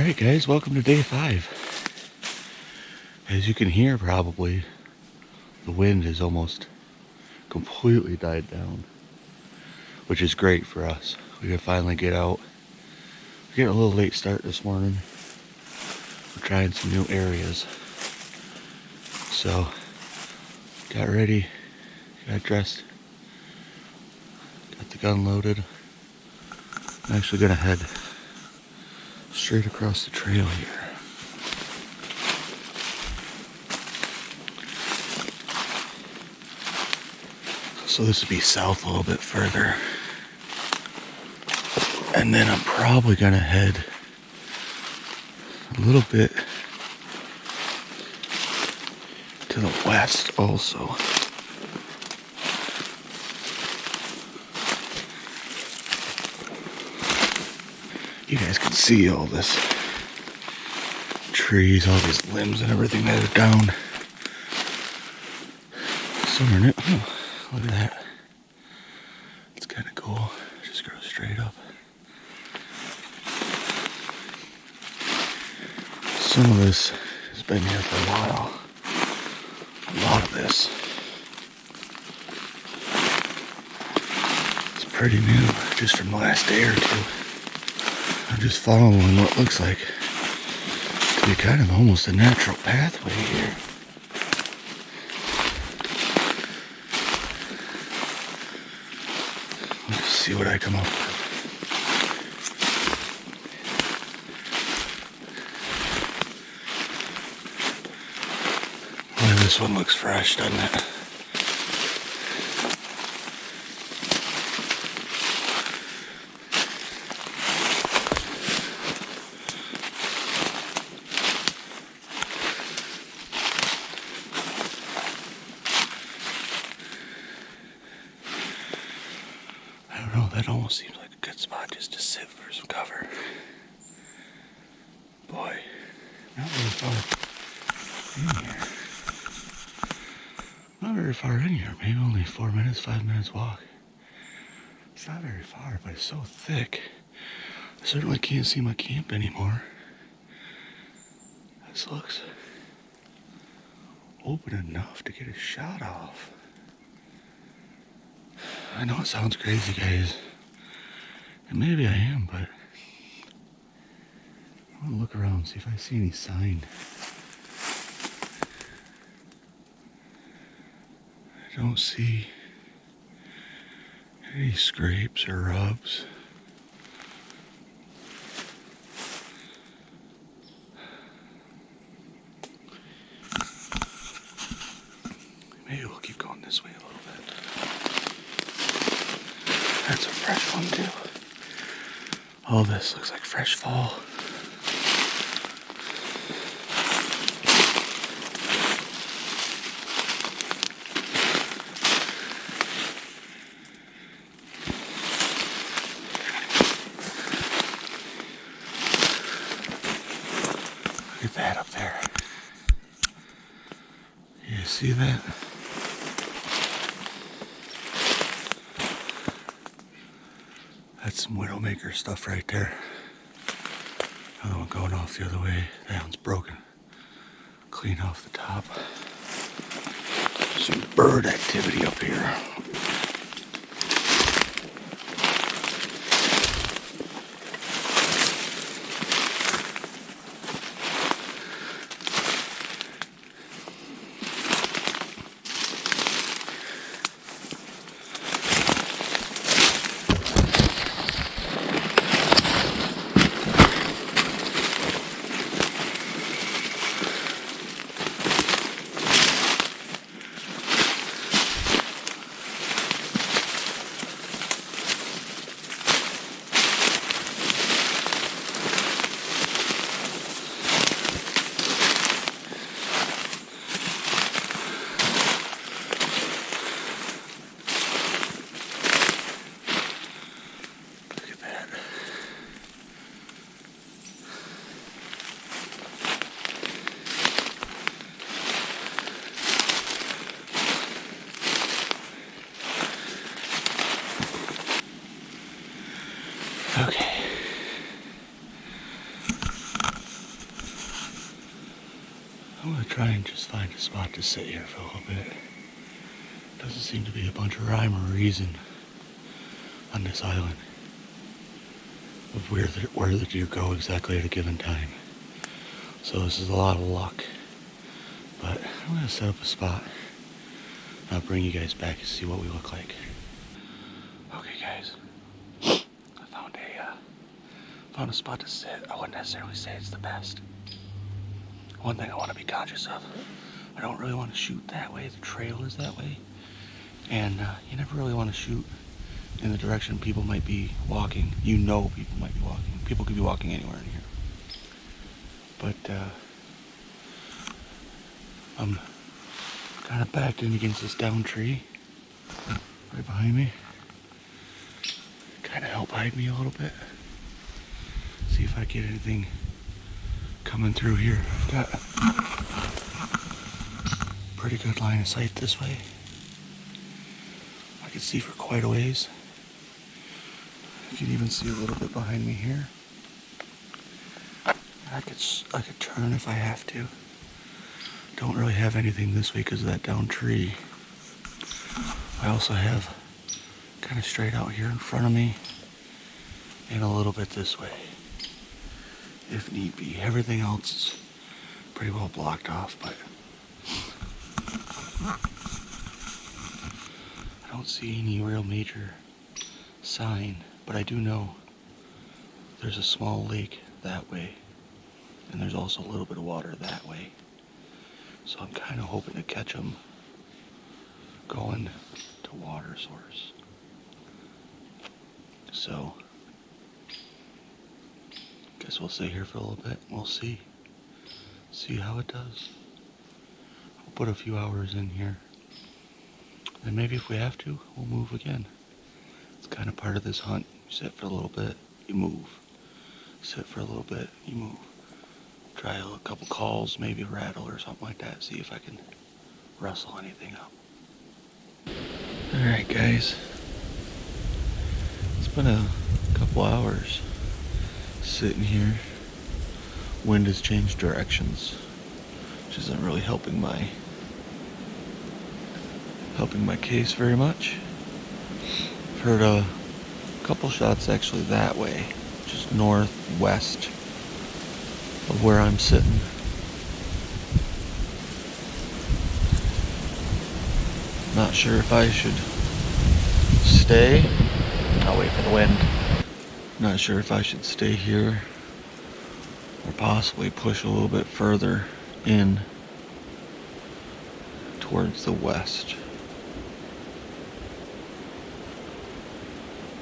Alright guys, welcome to day 5. As you can hear probably, the wind has almost completely died down, which is great for us. We can finally get out. We're getting a little late start this morning. We're trying some new areas. So, got ready, got dressed, got the gun loaded. I'm actually gonna head straight across the trail here. So this would be south a little bit further. And then I'm probably gonna head a little bit to the west also. You guys can see all this trees, all these limbs and everything that are down. Oh, look at that. It's kind of cool. Just grows straight up. Some of this has been here for a while. A lot of this. It's pretty new, just from the last day or two. I'm just following what looks like to be kind of almost a natural pathway here. Let's see what I come up with. Boy, this one looks fresh, doesn't it? I don't know, that almost seems like a good spot just to sit for some cover. Boy, not very far in here. Not very far in here, maybe only 4 minutes, 5 minutes walk. It's not very far, but it's so thick. I certainly can't see my camp anymore. This looks open enough to get a shot off. I know it sounds crazy, guys. And maybe I am, but I want to look around and see if I see any sign. I don't see any scrapes or rubs. Maybe we'll keep going this way a little bit. That's a fresh one too. All this looks like fresh fall. Look at that up there. You see that? That's some Widowmaker stuff right there. Another one going off the other way. That one's broken. Clean off the top. Some bird activity up here. try and just find a spot to sit here for a little bit. Doesn't seem to be a bunch of rhyme or reason on this island of where the deer go exactly at a given time. So this is a lot of luck. But I'm gonna set up a spot. I'll bring you guys back and see what we look like. Okay, guys. I found a spot to sit. I wouldn't necessarily say it's the best. One thing I want to be conscious of, I don't really want to shoot that way. The trail is that way. And you never really want to shoot in the direction people might be walking. You know people might be walking. People could be walking anywhere in here. But I'm kind of backed in against this down tree right behind me. Kind of help hide me a little bit. See if I get anything coming through here. I've got pretty good line of sight this way. I can see for quite a ways. You can even see a little bit behind me here. I could turn if I have to. Don't really have anything this way because of that down tree. I also have kind of straight out here in front of me and a little bit this way, if need be. Everything else is pretty well blocked off, but I don't see any real major sign, but I do know there's a small lake that way, and there's also a little bit of water that way. So I'm kind of hoping to catch them going to water source. So, guess we'll stay here for a little bit. We'll see how it does. We'll put a few hours in here. And maybe if we have to, we'll move again. It's kind of part of this hunt. You sit for a little bit, you move. Sit for a little bit, you move. Try a couple calls, maybe a rattle or something like that. See if I can rustle anything up. Alright guys. It's been a couple hours sitting here. Wind has changed directions, which isn't really helping my case very much. I've heard a couple shots actually that way, just northwest of where I'm sitting. Not sure if I should stay. I'll wait for the wind. Not sure if I should stay here or possibly push a little bit further in towards the west.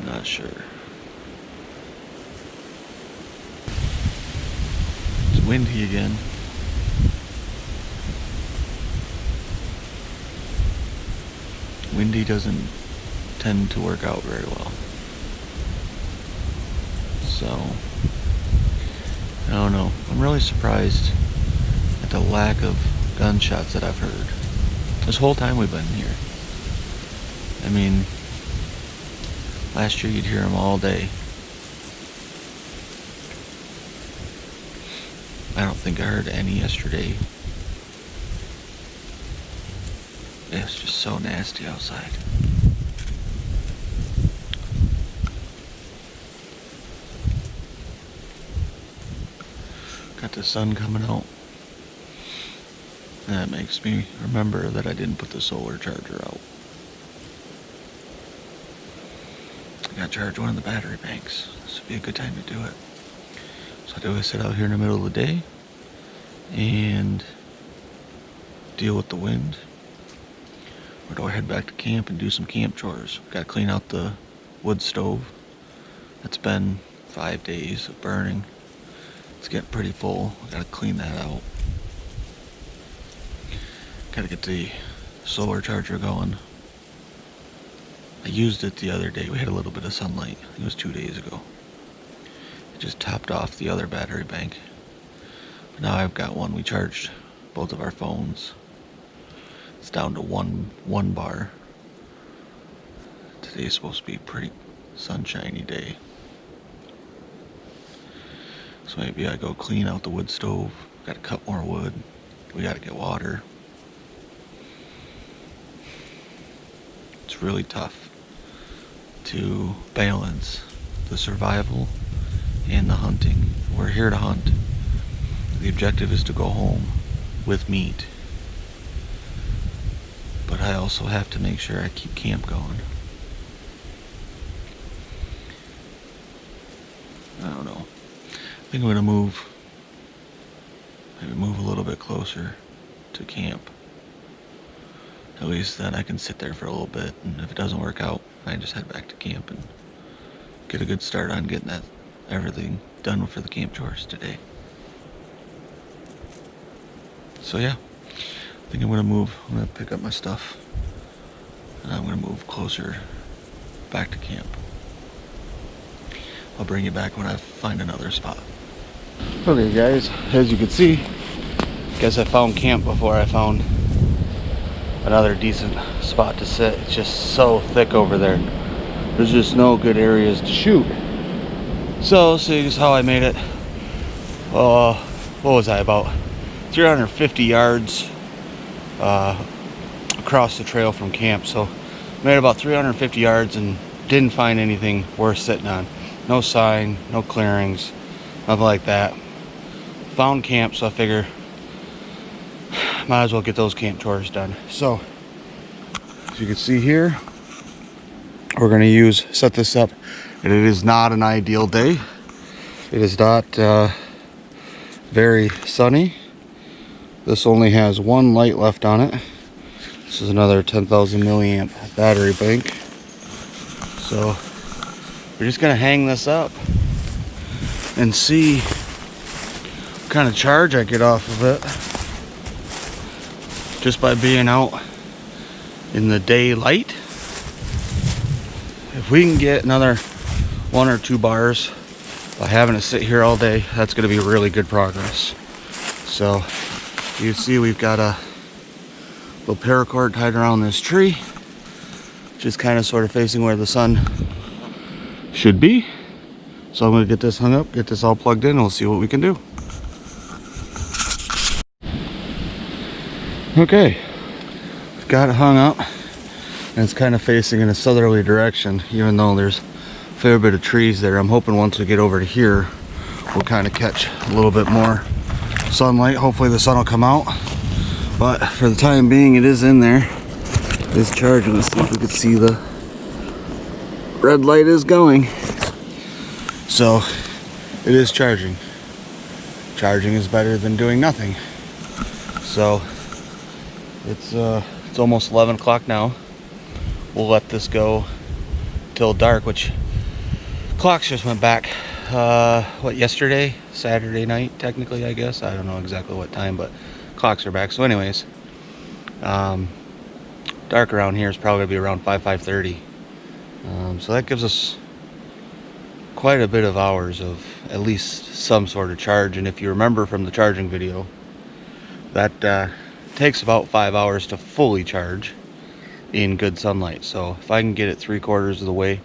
Not sure. It's windy again. Windy doesn't tend to work out very well. So, I don't know. I'm really surprised at the lack of gunshots that I've heard. This whole time we've been here. I mean, last year you'd hear them all day. I don't think I heard any yesterday. It's just so nasty outside. Got the sun coming out. That makes me remember that I didn't put the solar charger out. I gotta charge one of the battery banks. This would be a good time to do it. So do I sit out here in the middle of the day and deal with the wind? Or do I head back to camp and do some camp chores? Gotta clean out the wood stove. It's been 5 days of burning. It's getting pretty full. Gotta clean that out. Gotta get the solar charger going. I used it the other day. We had a little bit of sunlight. I think it was 2 days ago. It just topped off the other battery bank. But now I've got one. We charged both of our phones. It's down to one bar. Today's supposed to be a pretty sunshiny day. So maybe I go clean out the wood stove. Gotta cut more wood. We gotta get water. It's really tough to balance the survival and the hunting. We're here to hunt. The objective is to go home with meat. But I also have to make sure I keep camp going. I don't know. I think I'm gonna maybe move a little bit closer to camp. At least then I can sit there for a little bit, and if it doesn't work out, I just head back to camp and get a good start on getting everything done for the camp chores today. So yeah, I think I'm gonna pick up my stuff, and I'm gonna move closer back to camp. I'll bring you back when I find another spot. Okay guys, as you can see, guess I found camp before I found another decent spot to sit. It's just so thick over there. There's just no good areas to shoot. So see just how I made it. What was I, about 350 yards across the trail from camp. So made about 350 yards and didn't find anything worth sitting on. No sign, no clearings, nothing like that. Found camp, so I figure might as well get those camp chores done. So as you can see here, we're gonna set this up, and it is not an ideal day. It is not very sunny. This only has one light left on it. This is another 10,000 milliamp battery bank. So we're just gonna hang this up and see what kind of charge I get off of it just by being out in the daylight. If we can get another 1 or 2 bars by having it sit here all day, that's gonna be really good progress. So you see we've got a little paracord tied around this tree, just kind of sort of facing where the sun should be. So I'm gonna get this hung up, get this all plugged in, and we'll see what we can do. Okay, we've got it hung up, and it's kind of facing in a southerly direction, even though there's a fair bit of trees there. I'm hoping once we get over to here, we'll kind of catch a little bit more sunlight. Hopefully the sun will come out, but for the time being, it is in there. It is charging. Let's see if we can see the red light is going. So it is charging. Charging is better than doing nothing. So it's almost 11 o'clock now. We'll let this go till dark, which clocks just went back yesterday, Saturday night technically, I guess. I don't know exactly what time, but clocks are back. So anyways, dark around here is probably gonna be around 5:30. So that gives us quite a bit of hours of at least some sort of charge. And if you remember from the charging video, that takes about 5 hours to fully charge in good sunlight. So if I can get it 3/4 of the way,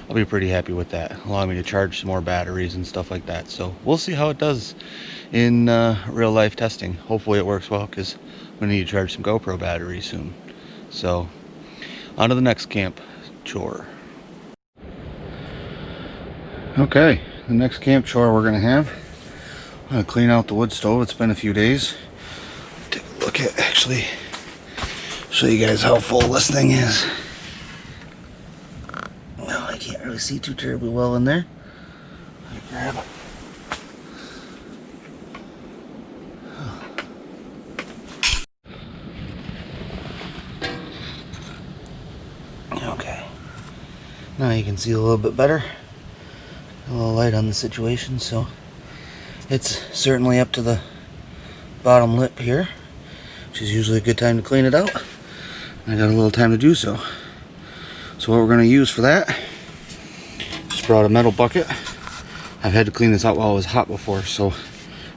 I'll be pretty happy with that, allowing me to charge some more batteries and stuff like that. So we'll see how it does in real life testing. Hopefully it works well, because we need to charge some GoPro batteries soon. So on to the next camp chore. Okay, the next camp chore we're gonna have, I'm gonna clean out the wood stove. It's been a few days. Take a look at, actually show you guys how full this thing is. No, I can't really see too terribly well in there. Let me grab it. Okay, now you can see a little bit better. A little light on the situation, so it's certainly up to the bottom lip here, which is usually a good time to clean it out. I got a little time to do so. So what we're going to use for that, just brought a metal bucket. I've had to clean this out while it was hot before, so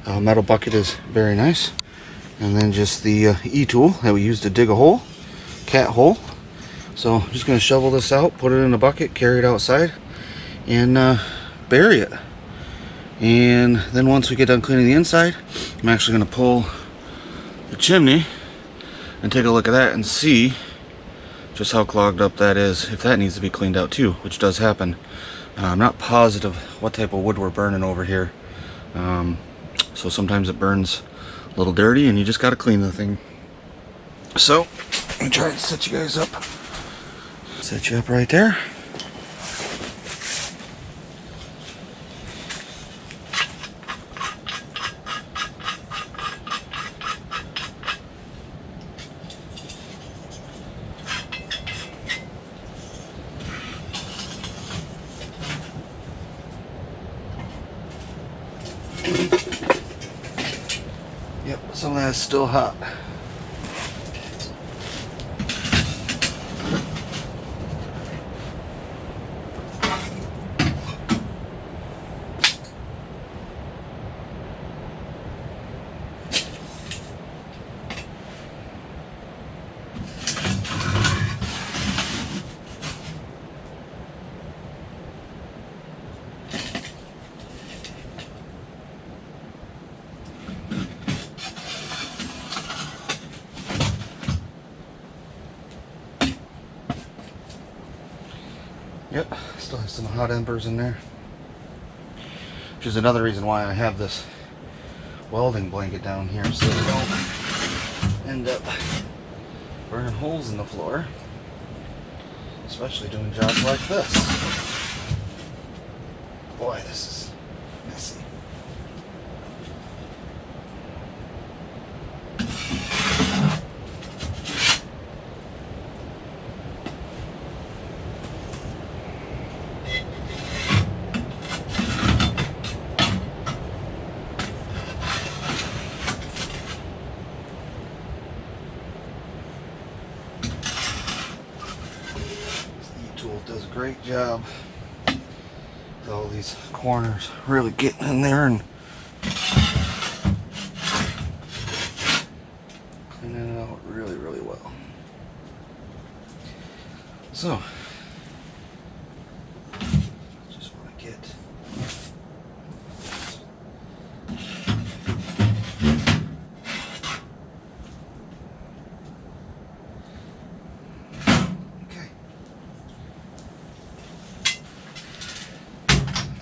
a metal bucket is very nice. And then just the e-tool that we use to dig a hole, cat hole. So I'm just going to shovel this out, put it in a bucket, carry it outside, and bury it. And then once we get done cleaning the inside, I'm actually going to pull the chimney and take a look at that and see just how clogged up that is, if that needs to be cleaned out too, which does happen. I'm not positive what type of wood we're burning over here, so sometimes it burns a little dirty and you just got to clean the thing. So let me try and set you guys up. Set you up right there. Yep, some of that is still hot. Yep, still have some hot embers in there. Which is another reason why I have this welding blanket down here, so we don't end up burning holes in the floor. Especially doing jobs like this. Boy, this is messy. Does a great job with all these corners, really getting in there and cleaning it out really, really well. So, just want to get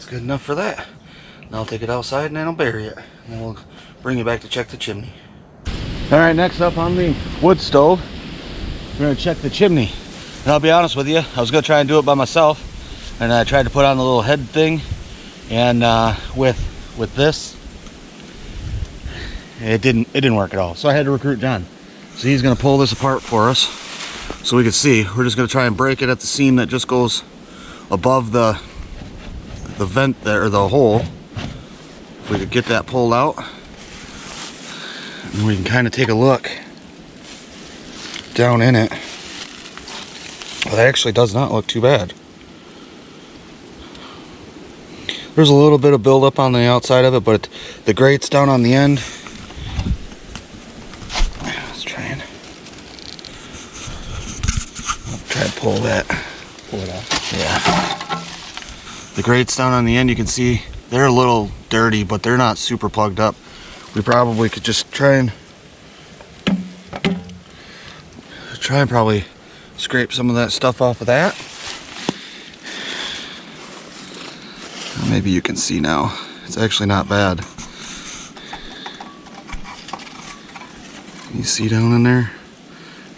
good enough for that. Now I'll take it outside and then I'll bury it. And then we'll bring it back to check the chimney. Alright, next up on the wood stove, we're going to check the chimney. And I'll be honest with you, I was going to try and do it by myself. And I tried to put on the little head thing. And with this, it didn't work at all. So I had to recruit John. So he's going to pull this apart for us so we can see. We're just going to try and break it at the seam that just goes above the vent there, or the hole. If we could get that pulled out, and we can kind of take a look down in it. Well, that actually does not look too bad. There's a little bit of buildup on the outside of it, but the grates down on the end. Let's try and pull that. Pull it out. Yeah. The grates down on the end, you can see they're a little dirty, but they're not super plugged up. We probably could just try and probably scrape some of that stuff off of that. Maybe you can see now. It's actually not bad. You see down in there?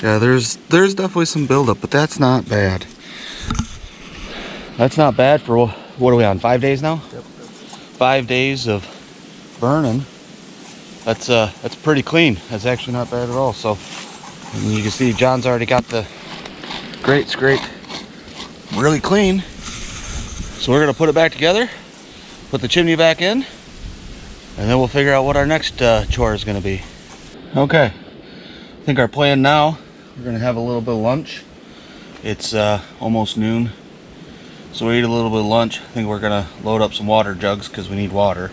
Yeah, there's definitely some buildup, but that's not bad. That's not bad for, what are we on, 5 days now? Yep. 5 days of burning. That's pretty clean. That's actually not bad at all. So you can see John's already got the grate scraped really clean. So we're gonna put it back together, put the chimney back in, and then we'll figure out what our next chore is gonna be. Okay, I think our plan now, we're gonna have a little bit of lunch. It's almost noon. So we eat a little bit of lunch. I think we're gonna load up some water jugs because we need water.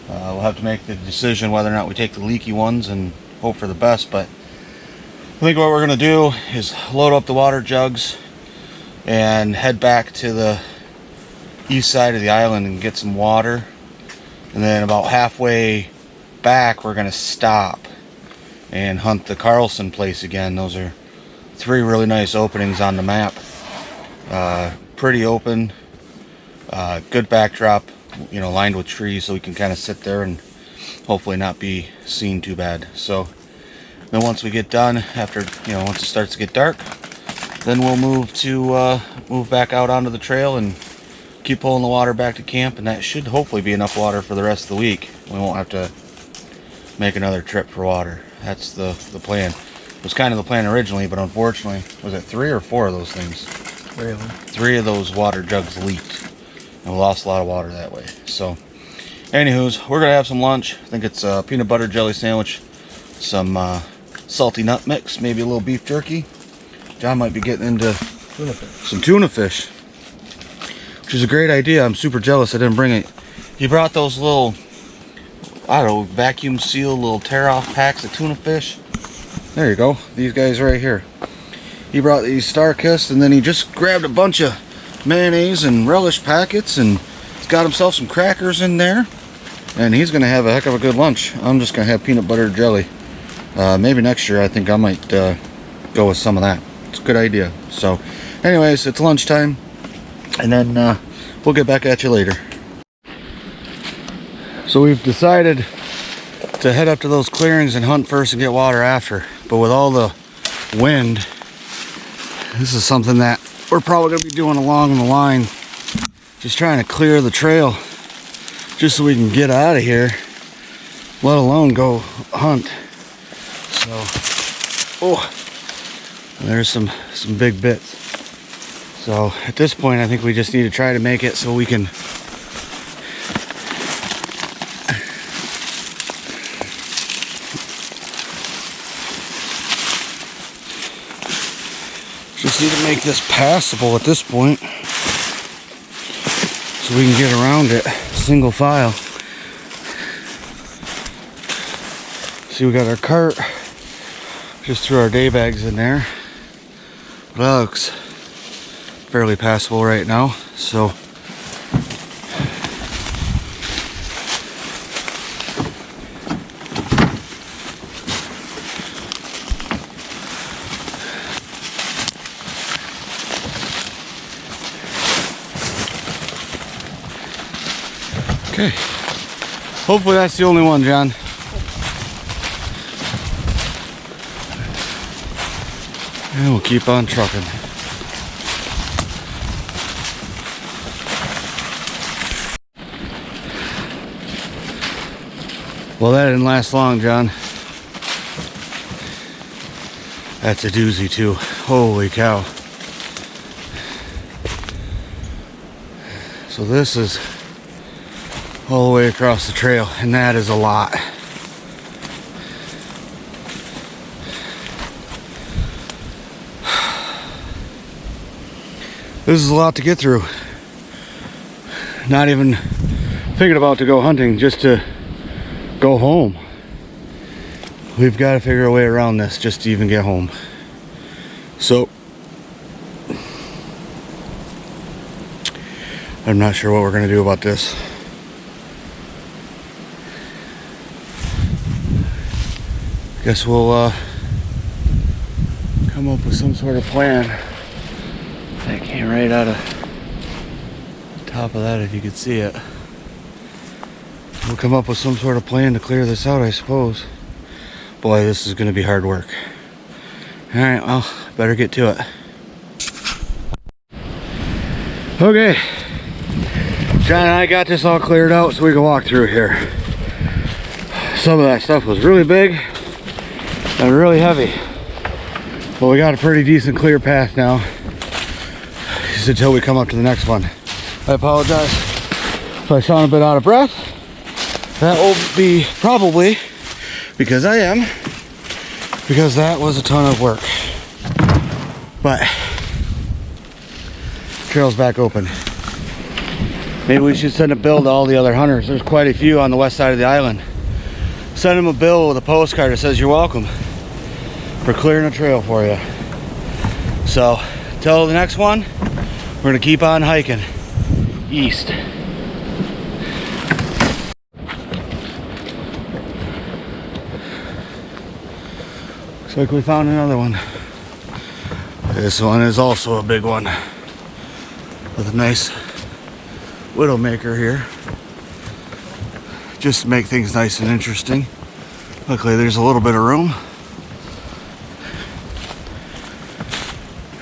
We'll have to make the decision whether or not we take the leaky ones and hope for the best, but I think what we're gonna do is load up the water jugs and head back to the east side of the island and get some water. And then about halfway back, we're gonna stop and hunt the Carlson place again. Those are 3 really nice openings on the map. Pretty open, good backdrop, you know, lined with trees, so we can kind of sit there and hopefully not be seen too bad. So then once we get done, after, you know, once it starts to get dark, then we'll move back out onto the trail and keep pulling the water back to camp, and that should hopefully be enough water for the rest of the week. We won't have to make another trip for water. That's the plan. It was kind of the plan originally, but unfortunately, was it 3 or 4 of those things? 3 of them. 3 of those water jugs leaked, and we lost a lot of water that way. So anywho's, we're gonna have some lunch. I think it's a peanut butter jelly sandwich, some salty nut mix, maybe a little beef jerky. John might be getting into some tuna fish, which is a great idea. I'm super jealous I didn't bring it. He brought those little, I don't know, vacuum seal little tear off packs of tuna fish. There you go, these guys right here. He brought these Star-Kissed, and then he just grabbed a bunch of mayonnaise and relish packets, and he's got himself some crackers in there, and he's gonna have a heck of a good lunch. I'm just gonna have peanut butter jelly. Maybe next year I think I might go with some of that. It's a good idea. So anyways, it's lunchtime, and then we'll get back at you later. So we've decided to head up to those clearings and hunt first and get water after. But with all the wind, this is something that we're probably going to be doing along the line. Just trying to clear the trail just so we can get out of here, let alone go hunt. So, oh, there's some big bits. So at this point, I think we just need to try to make it so we can just need to make this passable at this point so we can get around it single file. See, we got our cart, just threw our day bags in there. That looks fairly passable right now, so okay. Hopefully that's the only one, John. And we'll keep on trucking. Well, that didn't last long, John. That's a doozy too. Holy cow. So this is all the way across the trail, and that is a lot. This is a lot to get through. Not even thinking about to go hunting, just to go home. We've got to figure a way around this just to even get home. So I'm not sure what we're going to do about this. Guess we'll come up with some sort of plan. That came right out of the top of that, if you could see it. We'll come up with some sort of plan to clear this out, I suppose. Boy, this is going to be hard work. Alright, well, better get to it. Okay. John and I got this all cleared out so we can walk through here. Some of that stuff was really big and really heavy. But we got a pretty decent clear path now. Just until we come up to the next one. I apologize if I sound a bit out of breath. That will be probably because I am, because that was a ton of work. But trail's back open. Maybe we should send a bill to all the other hunters. There's quite a few on the west side of the island. Send them a bill with a postcard that says you're welcome for clearing a trail for you. So till the next one, we're gonna keep on hiking east. Looks like we found another one. This one is also a big one with a nice widowmaker here, just to make things nice and interesting. Luckily there's a little bit of room.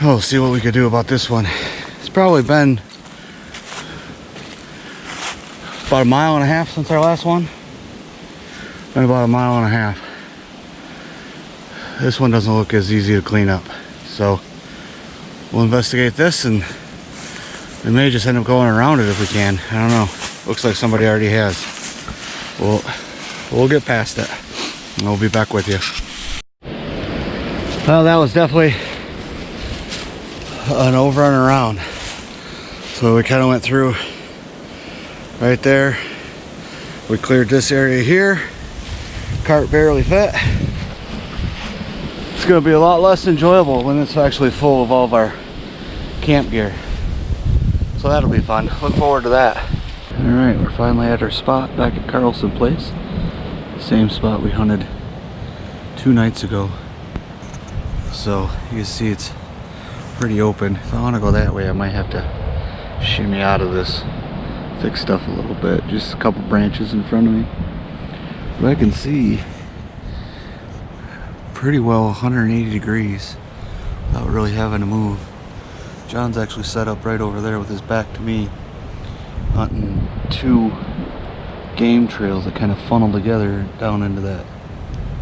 We'll see what we could do about this one. It's probably been about 1.5 miles since our last one. Been about 1.5 miles. This one doesn't look as easy to clean up, so we'll investigate this, and we may just end up going around it if we can. I don't know. Looks like somebody already has. We'll get past it, and we'll be back with you. Well, that was definitely an over and around. So we kind of went through right there. We cleared this area here. Cart barely fit. It's going to be a lot less enjoyable when it's actually full of all of our camp gear. So that'll be fun. Look forward to that. Alright, we're finally at our spot back at Carlson Place. Same spot we hunted 2 nights ago. So you can see it's pretty open. If I want to go that way, I might have to shimmy out of this thick stuff a little bit. Just a couple branches in front of me. But I can see pretty well 180 degrees without really having to move. John's actually set up right over there with his back to me, hunting 2 game trails that kind of funnel together down into that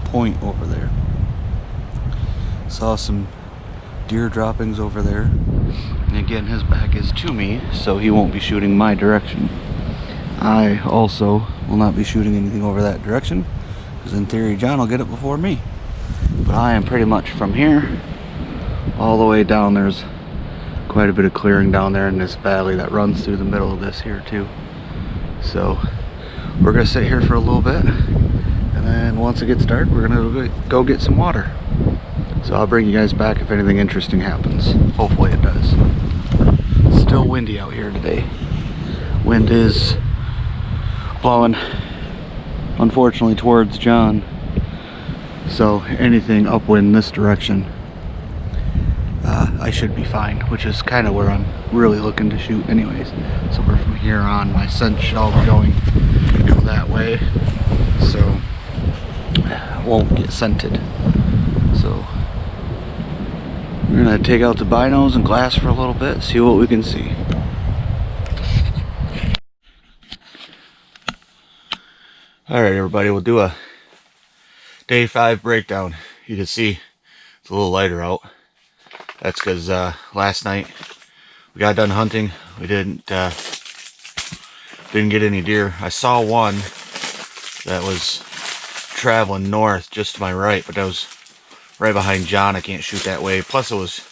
point over there. Saw some deer droppings over there, and again his back is to me, so he won't be shooting my direction. I also will not be shooting anything over that direction, because in theory John will get it before me. But I am pretty much from here all the way down. There's quite a bit of clearing down there in this valley that runs through the middle of this here too. So we're gonna sit here for a little bit, and then once it gets dark we're gonna go get some water. So I'll bring you guys back if anything interesting happens. Hopefully it does. It's still windy out here today. Wind is blowing, unfortunately, towards John. So anything upwind this direction, I should be fine, which is kind of where I'm really looking to shoot anyways. So we're from here on, my scent should all be going that way, so won't get scented. So we're gonna take out the binos and glass for a little bit, see what we can see. Alright everybody, we'll do a day 5 breakdown. You can see it's a little lighter out. That's because last night we got done hunting. We didn't get any deer. I saw one that was traveling north just to my right, but that was right behind John. I can't shoot that way. Plus it was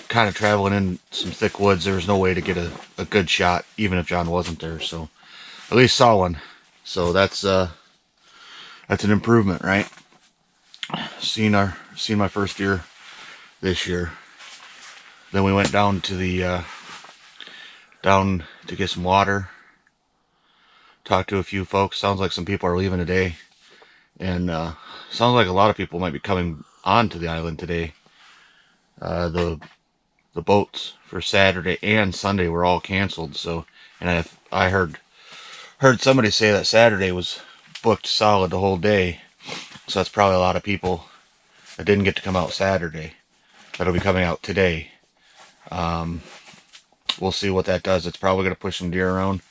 kind of traveling in some thick woods. There was no way to get a good shot, even if John wasn't there. So at least saw one. So that's an improvement, right? Seen my first deer this year. Then we went down to the down to get some water. Talked to a few folks. Sounds like some people are leaving today, and sounds like a lot of people might be coming onto the island today. The boats for Saturday and Sunday were all canceled. So, and I heard somebody say that Saturday was booked solid the whole day. So that's probably a lot of people that didn't get to come out Saturday that'll be coming out today. We'll see what that does. It's probably going to push some deer around.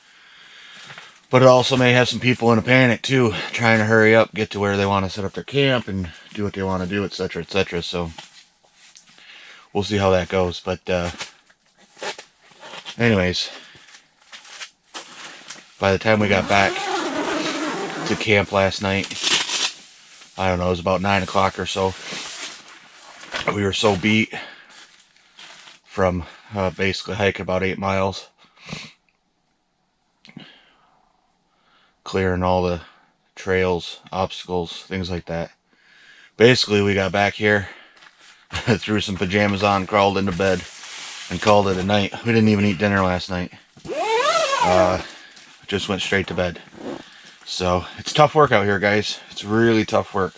But it also may have some people in a panic too, trying to hurry up, get to where they want to set up their camp and do what they want to do, etc., etc. So we'll see how that goes. But anyways, by the time we got back to camp last night, I don't know, it was about 9 o'clock or so. We were so beat from basically hiking about 8 miles, clearing all the trails, obstacles, things like that. Basically, we got back here, threw some pajamas on, crawled into bed, and called it a night. We didn't even eat dinner last night. Just went straight to bed. So it's tough work out here, guys. It's really tough work.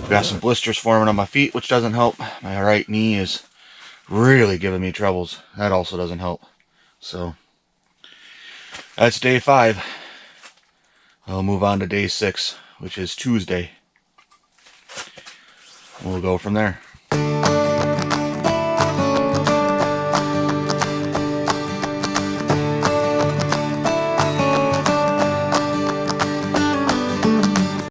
Got some blisters forming on my feet, which doesn't help. My right knee is really giving me troubles. That also doesn't help. So that's day 5. I'll move on to day 6, which is Tuesday. We'll go from there.